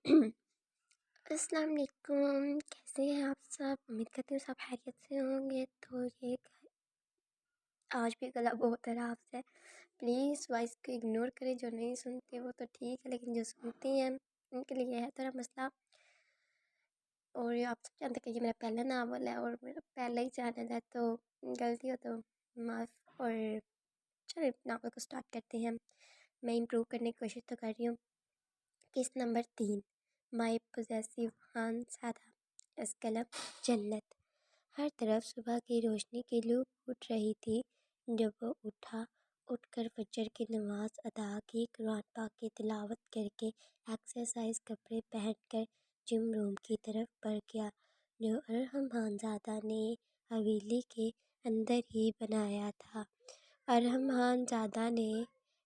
السلام علیکم، کیسے ہیں آپ سب؟ امید کرتی ہوں سب خیریت سے ہوں گے۔ تو یہ آج بھی گلا بہت خراب سے، پلیز وائس کو اگنور کریں۔ جو نہیں سنتے وہ تو ٹھیک ہے، لیکن جو سنتی ہیں ان کے لیے ہے تھوڑا مسئلہ۔ اور یہ آپ سب جانتے کہ یہ میرا پہلا ناول ہے اور میرا پہلا ہی چینل ہے، تو غلطی ہو تو معاف۔ اور چلے ناول کو سٹارٹ کرتے ہیں۔ میں امپروو کرنے کی کوشش تو کر رہی ہوں۔ کس نمبر 3، مائی پوزیسو خان زادہ۔ اس قلم جنت۔ ہر طرف صبح کی روشنی کی لو پھوٹ رہی تھی جب وہ اٹھ کر فجر کی نماز ادا کی، قرآن پاک کی تلاوت کر کے ایکسرسائز کپڑے پہن کر جم روم کی طرف بڑھ گیا، جو ارحم خان زادہ نے حویلی کے اندر ہی بنایا تھا۔ ارحم خان زادہ نے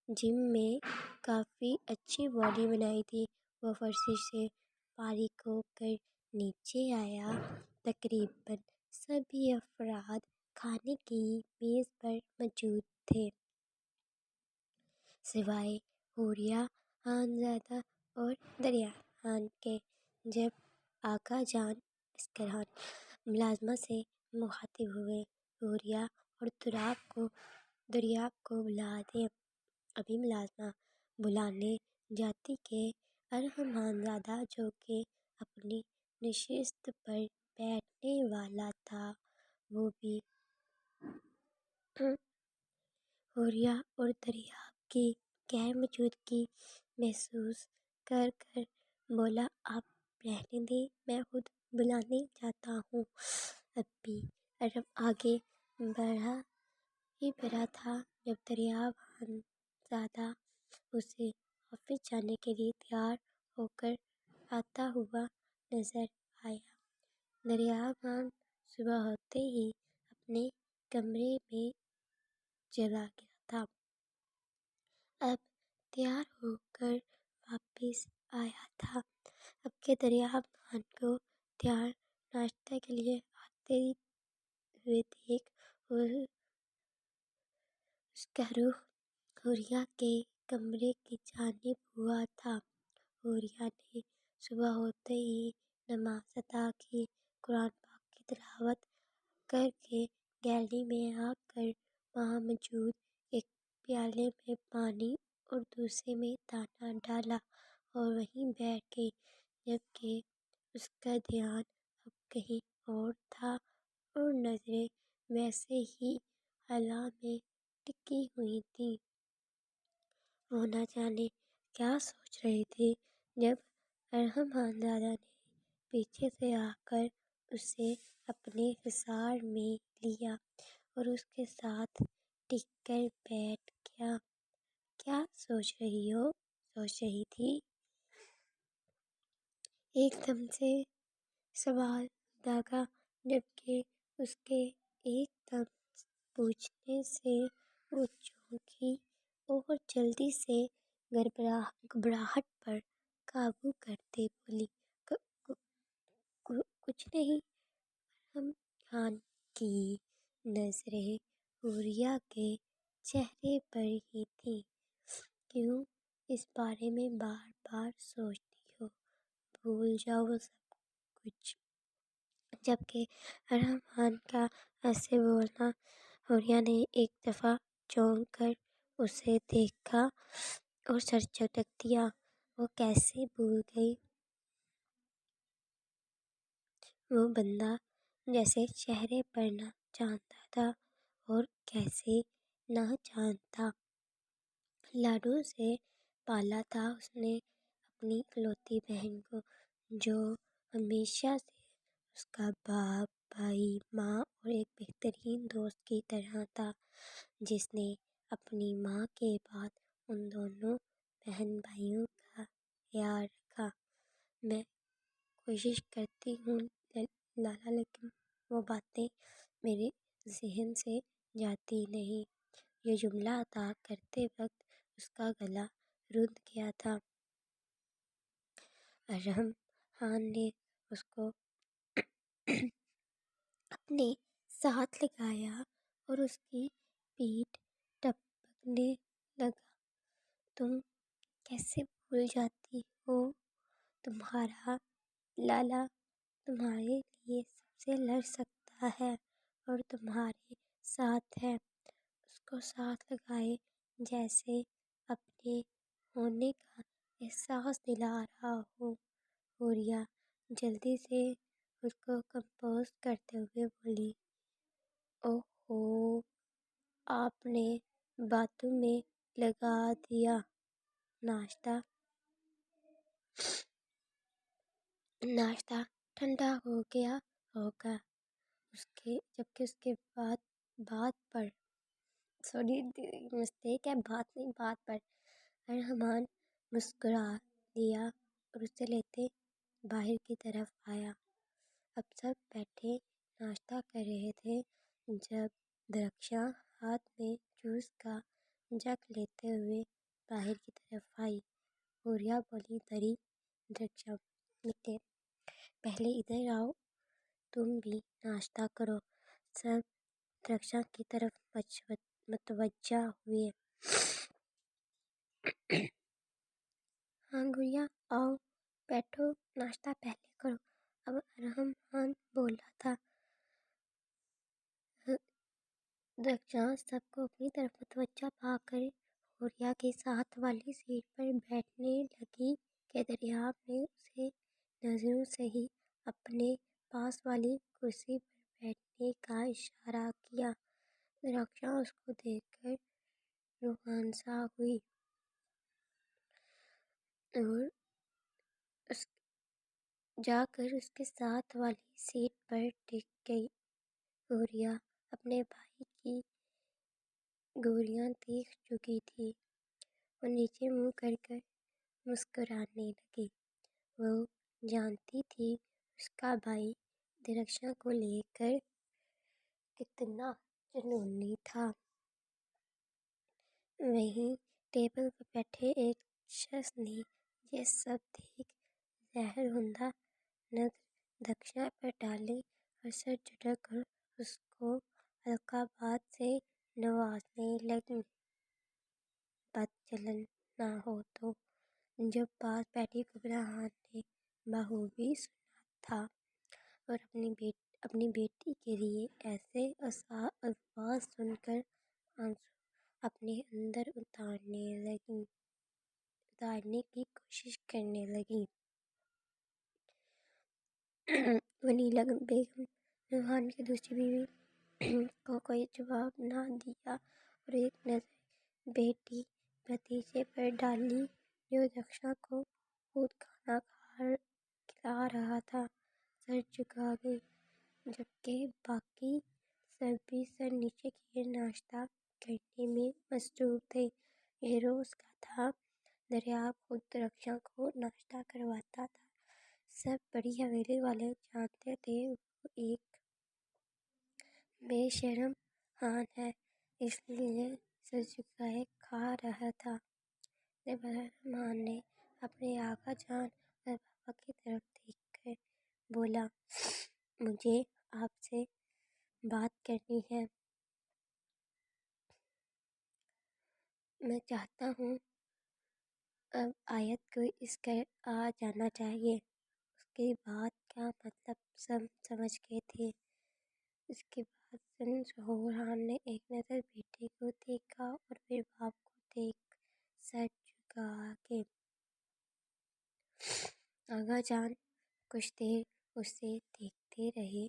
جم میں کافی اچھی باڈی بنائی تھی۔ وہ ورزش سے فارغ ہو کر نیچے آیا۔ تقریباً سبھی افراد کھانے کی میز پر موجود تھے سوائے حوریہ خان زادہ اور دریا خان کے۔ جب آقا جان عسکر خان ملازمہ سے مخاطب ہوئے، حوریہ اور دریاب کو بلا دیں۔ ابھی ملازمہ بلانے جاتی کہ ارحم خان زادہ، جو کہ اپنی نشست پر بیٹھنے والا تھا، وہ بھی حوریہ اور دریاب کی غیر موجودگی محسوس کر بولا، آپ رہنے دیں، میں خود بلانے جاتا ہوں۔ اب بھی ارحم آگے بڑھا تھا جب دریاب خان زادہ اسے آفس جانے کے لیے تیار ہو کر آتا ہوا نظر آیا۔ دریاب خان صبح ہوتے ہی اپنے کمرے میں چلا گیا تھا۔ اب تیار ہو کر واپس آیا تھا۔ اب کہ دریاب خان کو تیار ناشتہ کے لیے آتے ہوئے دیکھ اس کا رخ حوریہ کے کمرے کی جانب ہوا تھا۔ حوریہ نے صبح ہوتے ہی نماز ادا کی، قرآن پاک کی تلاوت کر کے گیلری میں آ کر وہاں موجود ایک پیالے میں پانی اور دوسرے میں دانہ ڈالا اور وہیں بیٹھ گئی، جبکہ اس کا دھیان اب کہیں اور تھا اور نظریں ویسے ہی خلا میں ٹکی ہوئی تھیں۔ وہ نہ جانے کیا سوچ رہی تھی جب ارحم خان زادہ نے پیچھے سے آ کر اسے اپنے حصار میں لیا اور اس کے ساتھ ٹک کر بیٹھ گیا۔ کیا سوچ رہی تھی؟ ایک دم سے سوال داغا، جبکہ اس کے ایک دم پوچھنے سے وہ چونکی اور جلدی سے گھبراہٹ پر قابو کرتے بولی، کچھ نہیں۔ ارحم خان کی نظریں حوریہ کے چہرے پر ہی تھیں۔ کیوں اس بارے میں بار بار سوچتی ہو؟ بھول جاؤ وہ سب کچھ۔ جبکہ ارحم خان کا ایسے بولنا، حوریہ نے ایک دفعہ چونک کر اسے دیکھا اور سر جھٹک دیا۔ وہ کیسے بھول گئی؟ وہ بندہ جیسے چہرے پر نہ جانتا تھا، اور کیسے نہ جانتا۔ لاڈوں سے پالا تھا اس نے اپنی اکلوتی بہن کو، جو ہمیشہ سے اس کا باپ، بھائی، ماں اور ایک بہترین دوست کی طرح تھا، جس نے اپنی ماں کے بعد ان دونوں بہن بھائیوں کا خیال رکھا۔ میں کوشش کرتی ہوں لالا، لیکن وہ باتیں میرے ذہن سے جاتی نہیں۔ یہ جملہ ادا کرتے وقت اس کا گلا رند گیا تھا۔ ارحم خان نے اس کو اپنے ساتھ لگایا اور اس کی پیٹھ ٹپکنے لگا۔ تم کیسے بھول جاتی ہو؟ تمہارا لالا تمہارے لیے سب سے لڑ سکتا ہے اور تمہارے ساتھ ہے، اس کو ساتھ لگائے جیسے اپنے ہونے کا احساس دلا رہا ہو۔ ہوریا جلدی سے خود کو کمپوز کرتے ہوئے بولی، اوہو، آپ نے باتوں میں لگا دیا، ناشتہ ٹھنڈا ہو گیا ہوگا۔ جبکہ اس کے بعد بات پر سوری مسٹیک ہے، بات نہیں بات پر ارحمان مسکرا دیا اور اسے لیتے باہر کی طرف آیا۔ اب سب بیٹھے ناشتہ کر رہے تھے جب درخشاں ہاتھ میں جوس کا جگ لیتے ہوئے باہر کی طرف آئی۔ ہوریا بولی، درخشاں بیٹے پہلے ادھر آؤ، تم بھی ناشتہ کرو۔ سب درخشاں کی طرف متوجہ ہوئے۔ ہاں گڑیا آؤ بیٹھو، ناشتہ پہلے کرو، اب ارحمان بول رہا تھا۔ درخشاں سب کو اپنی طرف متوجہ پا کر ہوریا کے ساتھ والی سیٹ پر بیٹھنے لگی کہ دریاب نے اسے نظروں سے ہی اپنے پاس والی کرسی پر بیٹھنے کا اشارہ کیا۔ درخشاں اس کو دیکھ کر روحانسا ہوئی اور جا کر اس کے ساتھ والی سیٹ پر ٹک گئی۔ ہوریا اپنے بھائی کی گوریاں دیکھ چکی تھی، وہ نیچے منہ کر کر مسکرانے لگی۔ وہ جانتی تھی اس کا بھائی درخشاں کو لے کر کتنا جنونی تھا۔ وہیں ٹیبل پر بیٹھے ایک شخص نے یہ سب دیکھ زہرہندہ نظر درخشاں پر ڈالی اور سر جھٹک کر اس کو القابات سے نوازنے لگی۔ بد چلن نہ ہو تو جو پاس بیٹھی قبرہان نے بخوبی سنا تھا اور اپنی بیٹی کے لیے ایسے الفاظ سن کر آنسو اپنے اندر اتارنے کی کوشش کرنے لگی۔ ونیلا بیگم روحان کی دوسری بیوی کو کوئی جواب نہ دیا اور ایک نظر بیٹی بھتیجے پر ڈالی جو درخشاں کو خود کھانا کھلا رہا تھا۔ سر جھکا گئی جبکہ باقی سب بھی سر نیچے کیے ناشتہ کرنے میں مصروف تھے۔ یہ روز کا تھا، دریاب خود درخشاں کو ناشتہ کرواتا تھا۔ سب بڑی حویلی والے جانتے تھے وہ ایک بے شرم خان ہے، اس لیے سر جھکائے کھا رہا تھا۔ جب ارحمان نے اپنے آقا جان اور بابا کی طرف دیکھ کر بولا، مجھے آپ سے بات کرنی ہے، میں چاہتا ہوں اب آیت کو اس گھر آ جانا چاہیے۔ اس کی بات کا مطلب سب سمجھ گئے تھے۔ اس کے بعد ظہور خان نے ایک نظر بیٹے کو دیکھا اور پھر باپ کو دیکھ سر جھکا کے آقا جان کچھ دیر اسے دیکھتے رہے،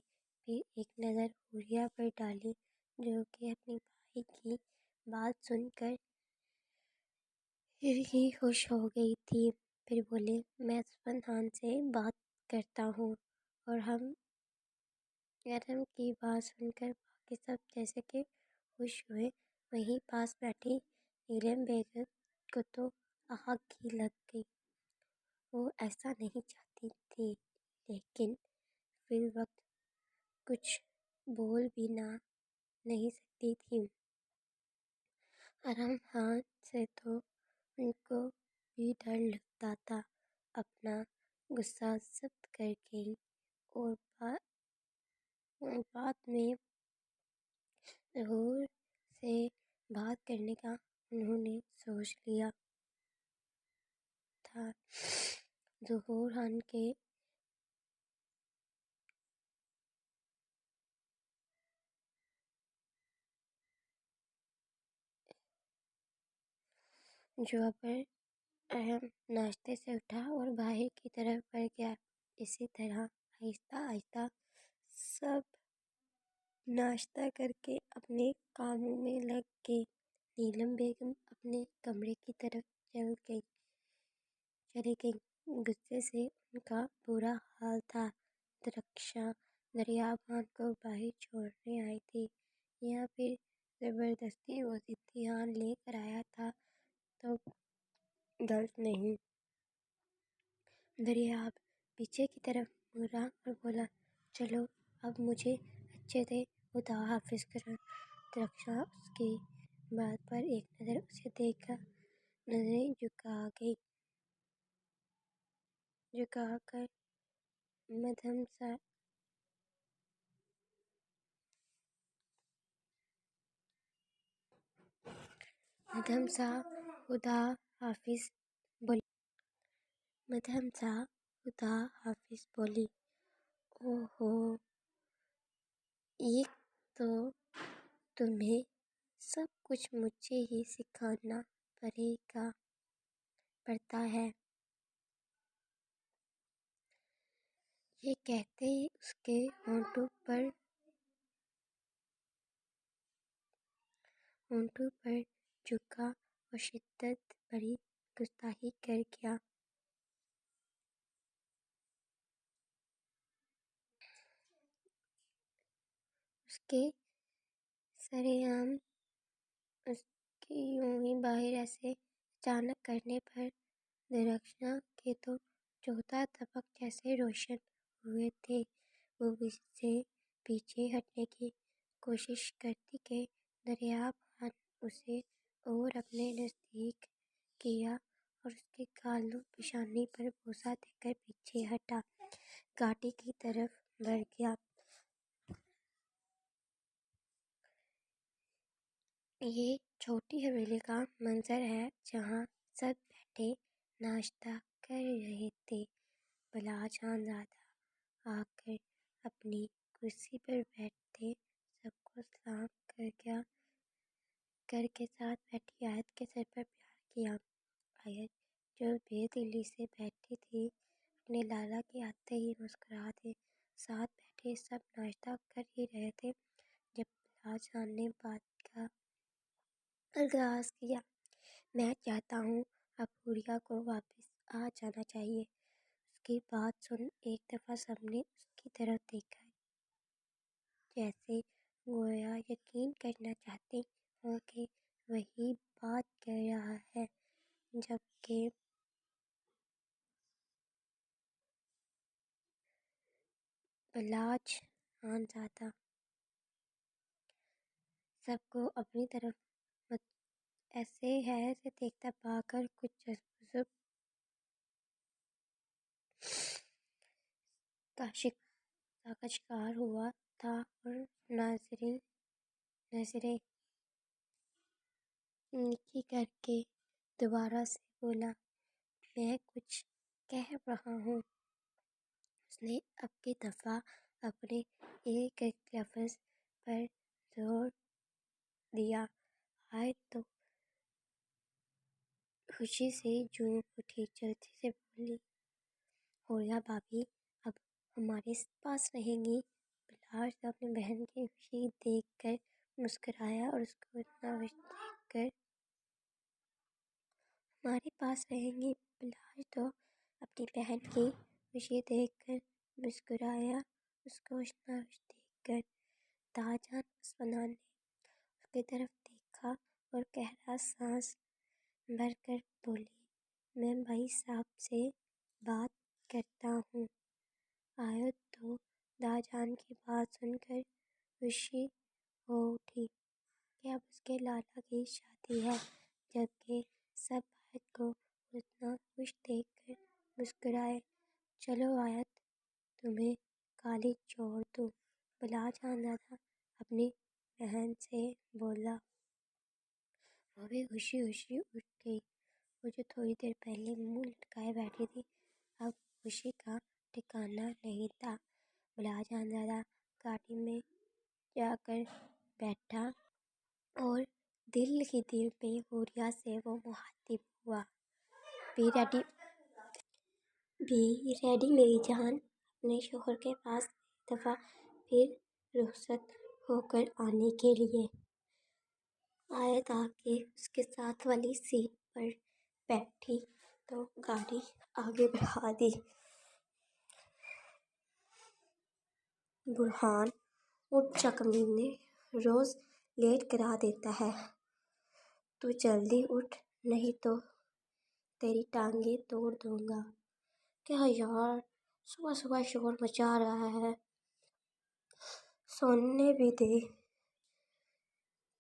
پھر ایک نظر ہوریا پر ڈالی جو کہ اپنے بھائی کی بات سن کر پھر ہی خوش ہو گئی تھی۔ پھر بولے، میں سپن خان سے بات کرتا ہوں۔ اور ارحم کی بات سن کر باقی سب جیسے کہ خوش ہوئے۔ وہیں پاس بیٹھی نیلم بیگم کو تو آگ ہی لگ گئی۔ وہ ایسا نہیں چاہتی تھی لیکن فی الوقت کچھ بول بھی نہیں سکتی تھی۔ ارحم خان سے تو ان کو بھی ڈر لگتا تھا۔ اپنا غصہ ضبط کر گئی اور بعد میں ظہور سے بات کرنے کا انہوں نے سوچ لیا تھا۔ ظہور خان کے جوابر اہم ناشتے سے اٹھا اور باہر کی طرف بڑھ گیا۔ اسی طرح آہستہ آہستہ سب ناشتہ کر کے اپنے کاموں میں لگ گئے۔ نیلم بیگم اپنے کمرے کی طرف چلی گئی۔ غصے سے ان کا برا حال تھا۔ درخشاں دریاب خان کو باہر چھوڑنے آئی تھی یا پھر زبردستی وہ امتحان لے کر آیا تھا تو غلط نہیں۔ دریاب پیچھے کی طرف مڑا اور بولا، چلو اب مجھے اچھے سے خدا حافظ کرو۔ درخشاں اس کی بات پر ایک نظر اسے دیکھ کر نظریں جھکا کر مدھم سا خدا حافظ بولی۔ اوہو، ایک تو تمہیں سب کچھ مجھے ہی سکھانا پڑتا ہے۔ یہ کہتے ہی اس کے ہونٹوں پر جھکا اور شدت بھری گستاخی کر گیا۔ اس کے سرعام اس کے یوں ہی باہر ایسے اچانک کرنے پر درخشاں کے تو چوتھا طبق جیسے روشن ہوئے تھے۔ وہ اس سے پیچھے ہٹنے کی کوشش کرتی کہ دریاب خان اسے اور اپنے نزدیک کیا اور اس کے گالوں پیشانی پر بوسہ دے کر پیچھے ہٹا گھاٹی کی طرف بڑھ گیا۔ یہ چھوٹی حویلی کا منظر ہے جہاں سب بیٹھے ناشتہ کر رہے تھے۔ بلاج خان زادہ آ کر اپنی کرسی پر بیٹھتے سب کو سلام کر کے ساتھ بیٹھی آیت کے سر پر پیار کیا۔ آیت جو بے دلی سے بیٹھی تھی اپنے لالا کے آتے ہی مسکرا دی۔ ساتھ بیٹھے سب ناشتہ کر ہی رہے تھے جب بلاج خان نے بات کا آغاز کیا۔ میں چاہتا ہوں اب حوریہ کو واپس آ جانا چاہیے۔ اس کی بات سن ایک دفعہ سب نے اس کی طرف دیکھا جیسے گویا یقین کرنا چاہتے ہوں کہ وہی بات کہہ رہا ہے، جبکہ بلاج خان زادہ سب کو اپنی طرف ایسے حیرت سے دیکھتا پا کر کچھ جذب کا شکار ہوا تھا اور نظریں نیکی کر کے دوبارہ سے بولا، میں کچھ کہہ رہا ہوں۔ اس نے اب کی دفعہ اپنے ایک ایک لفظ پر زور دیا۔ آیت تو خوشی سے جھوم اٹھی، جلدی سے بولی، حوریہ بھابھی اب ہمارے پاس رہیں گی؟ بلاج تو اپنی بہن کی خوشی دیکھ کر مسکرایا اور اس کو اتنا خوش دیکھ کر ہمارے پاس رہیں گی۔ بلاج تو اپنی بہن کی خوشی دیکھ کر مسکرایا، اس کو اتنا خوش دیکھ کر تاجان مسمنان نے اس کی طرف دیکھا اور گہرا سانس بھر کر بولی، میں بھائی صاحب سے بات کرتا ہوں۔ آیت تو تاجان کی بات سن کر خوشی ہو اٹھی کہ اب اس کے لالا کی شادی ہے، جبکہ سب آیت کو اتنا خوش دیکھ کر مسکرائے۔ چلو آیت تمہیں کالج چھوڑ دوں۔ بلاج خان زادہ اپنی بہن سے بولا۔ وہ بھی خوشی اٹھ گئی۔ وہ جو تھوڑی دیر پہلے منہ لٹکائے بیٹھی تھی اب خوشی کا ٹھکانہ نہیں تھا۔ بلا جان زیادہ گاڑی میں جا کر بیٹھا اور دل ہی دل میں حوریہ سے وہ مخاطب ہوا، بی ریڈی میری جان۔ اپنے شوہر کے پاس ایک دفعہ پھر رخصت ہو کر آنے کے لیے آیا تاکہ اس کے ساتھ والی سیٹ پر بیٹھی تو گاڑی آگے بڑھا دی۔ برہان، اٹھ جا کمینے، روز لیٹ کرا دیتا ہے۔ تو جلدی اٹھ، نہیں تو تیری ٹانگیں توڑ دوں گا۔ کیا یار، صبح صبح شور مچا رہا ہے، سونے بھی دے۔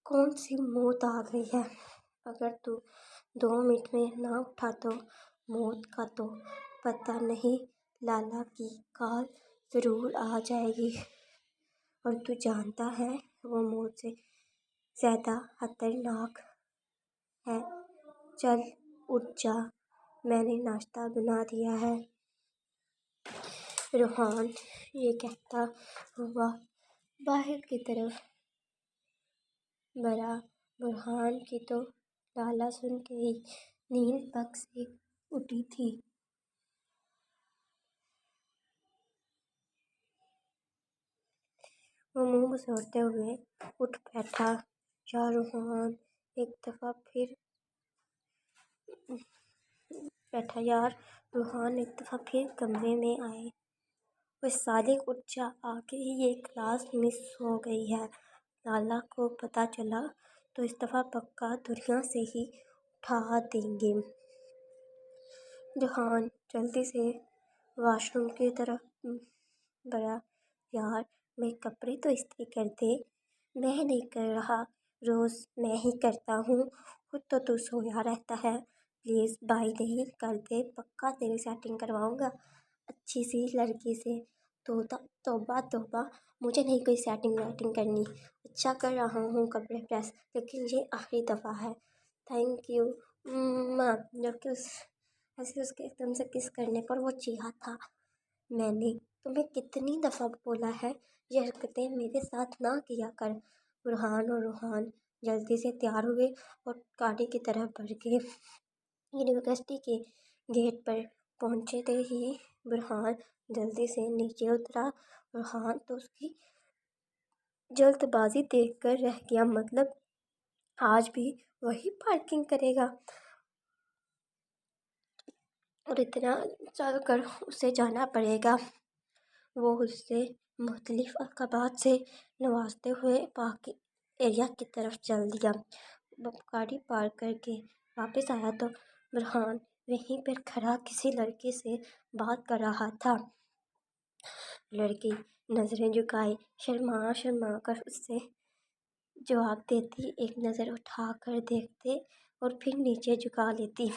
کون سی موت آ گئی ہے؟ اگر تو 2 منٹ میں نہ اٹھا تو موت کا تو پتہ نہیں، لالا کی کال ضرور آ جائے گی، اور تو جانتا ہے وہ موت سے زیادہ خطرناک ہے۔ چل اٹھ جا، میں نے ناشتہ بنا دیا ہے۔ روحان یہ کہتا ہوا باہر کی طرف بڑھا۔ برہان کی تو لالا سن کے ہی نیند پگ سے اٹھی تھی۔ وہ منہ بسوڑتے ہوئے اٹھ بیٹھا۔ یار روحان ایک دفعہ پھر کمرے میں آئے۔ وہ سالے اٹھ جا، آگے ہی یہ کلاس مس ہو گئی ہے، لالا کو پتہ چلا تو اس دفعہ پکا دنیا سے ہی اٹھا دیں گے۔ روحان جلدی سے واش روم کی طرف بڑھا۔ یار میں کپڑے تو استری کر دے۔ میں نہیں کر رہا، روز میں ہی کرتا ہوں، خود تو سویا رہتا ہے، پلیز بھائی نہیں کر دے، پکا تیری سیٹنگ کرواؤں گا اچھی سی لڑکی سے۔ توبہ توبہ، مجھے نہیں کوئی سیٹنگ ویٹنگ کرنی، اچھا کر رہا ہوں کپڑے پریس، لیکن یہ آخری دفعہ ہے۔ تھینک یو ماں۔ جبکہ ایسے اس کے ایک دم سے کس کرنے پر وہ چیخا تھا، میں نے تمہیں کتنی دفعہ بولا ہے یہ حرکتیں میرے ساتھ نہ کیا کر۔ برہان اور روحان جلدی سے تیار ہوئے اور گاڑی کی طرف بڑھ گئے۔ یونیورسٹی کے گیٹ پر پہنچتے ہی برہان جلدی سے نیچے اترا۔ روحان تو اس کی جلد بازی دیکھ کر رہ گیا، مطلب آج بھی وہی پارکنگ کرے گا اور اتنا چل کر اسے جانا پڑے گا۔ وہ اسے مختلف عقبات سے نوازتے ہوئے باقی ایریا کی طرف چل دیا۔ گاڑی پارک کر کے واپس آیا تو برہان وہیں پر کھڑا کسی لڑکی سے بات کر رہا تھا۔ لڑکی نظریں جھکائے شرما کر اس سے جواب دیتی، ایک نظر اٹھا کر دیکھتے اور پھر نیچے جھکا لیتی۔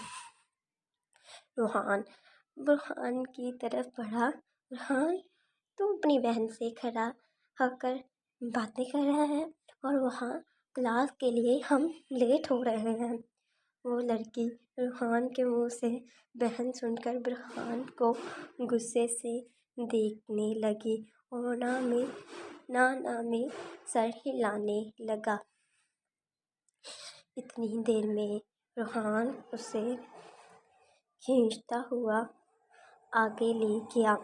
روحان برہان کی طرف بڑھا۔ برہان، تو اپنی بہن سے کھڑا ہو کر باتیں کر رہا ہے اور وہاں کلاس کے لیے ہم لیٹ ہو رہے ہیں۔ وہ لڑکی روحان کے منہ سے بہن سن کر برہان کو غصے سے دیکھنے لگی اور نانا میں سر ہلانے لگا۔ اتنی دیر میں روحان اسے کھینچتا ہوا آگے لے گیا۔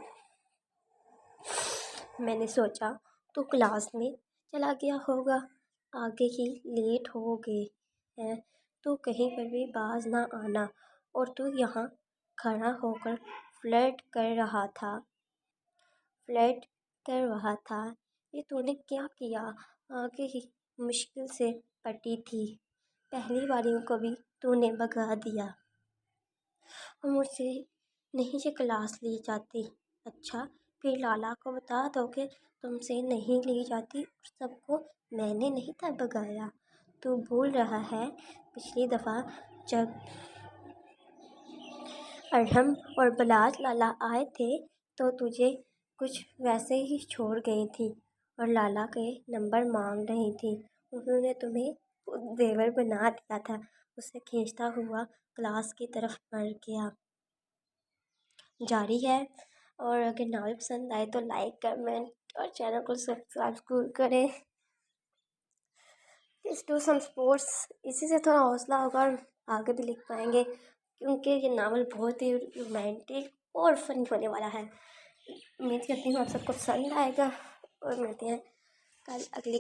میں نے سوچا تو کلاس میں چلا گیا ہوگا، آگے ہی لیٹ ہو گئے ہیں، تو کہیں پر بھی باز نہ آنا، اور تو یہاں کھڑا ہو کر فلرٹ کر رہا تھا۔ یہ تو نے کیا کیا؟ آگے ہی مشکل سے پٹی تھی، پہلی والیوں کو بھی تو نے بھگا دیا، اور مجھ سے نہیں یہ کلاس لی جاتی۔ اچھا پھر لالا کو بتا دو کہ تم سے نہیں لی جاتی، اور سب کو میں نے نہیں تھا بھگایا۔ تو بھول رہا ہے پچھلی دفعہ جب ارحم اور بلاج لالا آئے تھے تو تجھے کچھ ویسے ہی چھوڑ گئی تھی اور لالا کے نمبر مانگ رہی تھی، انہوں نے تمہیں دیور بنا دیا تھا۔ اسے کھینچتا ہوا کلاس کی طرف بڑھ گیا۔ جاری ہے، اور اگر ناول پسند آئے تو لائک کمنٹ اور چینل کو سبسکرائب ضرور کریں. اس ڈو سم اسپورٹس، اسی سے تھوڑا حوصلہ ہوگا اور آگے بھی لکھ پائیں گے، کیونکہ یہ ناول بہت ہی رومانٹک اور فنی ہونے والا ہے. امید کرتی ہوں آپ سب کو پسند آئے گا، اور ملتے ہیں کل اگلے